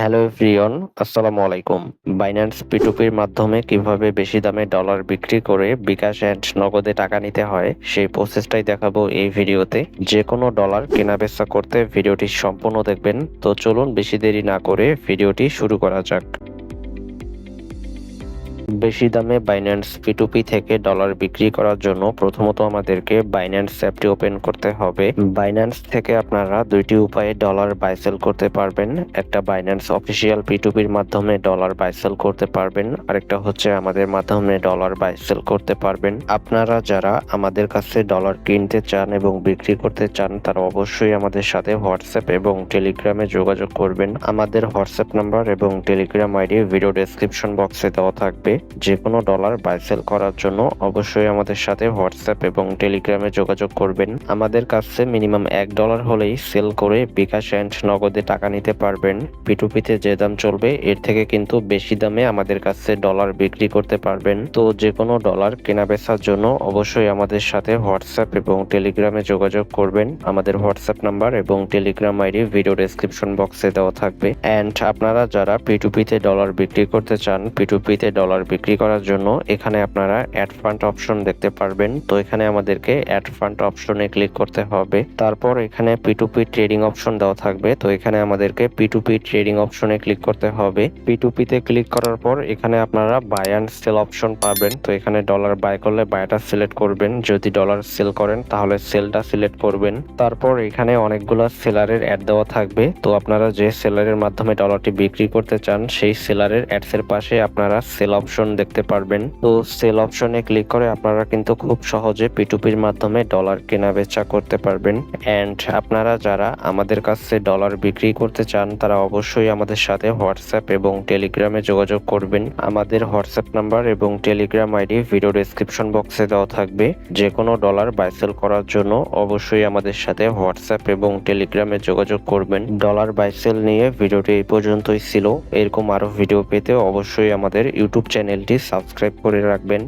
Hello everyone, আসসালামু আলাইকুম। Binance P2P-র মাধ্যমে কিভাবে বেশি দামে ডলার বিক্রি করে বিকাশ এন্ড নগদে টাকা নিতে হয় সেই প্রসেসটাই দেখাবো এই ভিডিওতে। যে কোনো ডলার কেনাবেচা করতে ভিডিওটি সম্পূর্ণ দেখবেন। তো চলুন বেশি দেরি না করে ভিডিওটি শুরু করা যাক। বেশি দামে বাইন্যান্স P2P থেকে ডলার বিক্রি করার জন্য প্রথমত আমাদেরকে বাইন্যান্স অ্যাপটি ওপেন করতে হবে। বাইন্যান্স থেকে আপনারা দুইটি উপায়ে ডলার বাই সেল করতে পারবেন। একটা বাইন্যান্স অফিসিয়াল P2P-র মাধ্যমে ডলার বাই সেল করতে পারবেন, আরেকটা হচ্ছে আমাদের মাধ্যমে ডলার বাই সেল করতে পারবেন। আপনারা যারা আমাদের কাছে ডলার কিনতে চান এবং বিক্রি করতে চান তারা অবশ্যই আমাদের সাথে হোয়াটসঅ্যাপ এবং টেলিগ্রামে যোগাযোগ করবেন। আমাদের হোয়াটসঅ্যাপ নাম্বার এবং টেলিগ্রাম আইডি ভিডিও ডেসক্রিপশন বক্সে দেওয়া থাকবে। যে কোনো ডলার বাই সেল করার জন্য অবশ্যই আমাদের সাথে হোয়াটসঅ্যাপ এবং টেলিগ্রামে যোগাযোগ করবেন। আমাদের কাছে মিনিমাম $1 হলেই সেল করে বিকাশ এন্ড নগদে টাকা নিতে পারবেন। P2P-তে যে দাম চলবে এর থেকে কিন্তু বেশি দামে আমাদের কাছে ডলার বিক্রি করতে পারবেন। তো যে কোনো ডলার কেনা বেচার জন্য অবশ্যই আমাদের সাথে হোয়াটসঅ্যাপ এবং টেলিগ্রামে যোগাযোগ করবেন। আমাদের হোয়াটসঅ্যাপ নাম্বার এবং টেলিগ্রাম আইডি ভিডিও ডেসক্রিপশন বক্সে দেওয়া থাকবে। অ্যান্ড আপনারা যারা P2P-তে ডলার বিক্রি করতে চান, P2P-তে ডলার বিক্রি করার জন্য এখানে আপনারা অ্যাড ফান্ড অপশন দেখতে পারবেন। তো এখানে আমাদেরকে অ্যাড ফান্ড অপশনে ক্লিক করতে হবে। তারপর এখানে P2P ট্রেডিং অপশন দেওয়া থাকবে। তো এখানে আমাদেরকে P2P ট্রেডিং অপশনে ক্লিক করতে হবে। P2P-তে ক্লিক করার পর এখানে আপনারা বাই অ্যান্ড সেল অপশন পাবেন। তো এখানে ডলার বাই করলে বাইটা সিলেক্ট করবেন, যদি ডলার সেল করেন তাহলে সেলটা সিলেক্ট করবেন। তারপর এখানে অনেকগুলো সেলারের অ্যাড দেওয়া থাকবে। তো আপনারা যে সেলারের মাধ্যমে ডলারটি বিক্রি করতে চান সেই সেলারের অ্যাডসের পাশে আপনারা সেল অপশন দেখতে পারবেন। তো সেল অপশনে ক্লিক করে আপনারা কিন্তু খুব সহজে P2P-র মাধ্যমে ডলার কেনা বেচা করতে পারবেন। অ্যান্ড আপনারা যারা আমাদের কাছে ডলার বিক্রি করতে চান তারা অবশ্যই আমাদের সাথে হোয়াটসঅ্যাপ এবং টেলিগ্রামে যোগাযোগ করবেন। আমাদের হোয়াটসঅ্যাপ নাম্বার এবং টেলিগ্রাম আইডি ভিডিও ডেসক্রিপশন বক্সে দেওয়া থাকবে। যে কোনো ডলার বাই সেল করার জন্য অবশ্যই আমাদের সাথে হোয়াটসঅ্যাপ এবং টেলিগ্রামে যোগাযোগ করবেন। ডলার বাই সেল নিয়ে ভিডিওটি এই পর্যন্তই ছিল। এরকম আরো ভিডিও পেতে অবশ্যই আমাদের ইউটিউব চ্যানেলটি সাবস্ক্রাইব করে রাখবেন।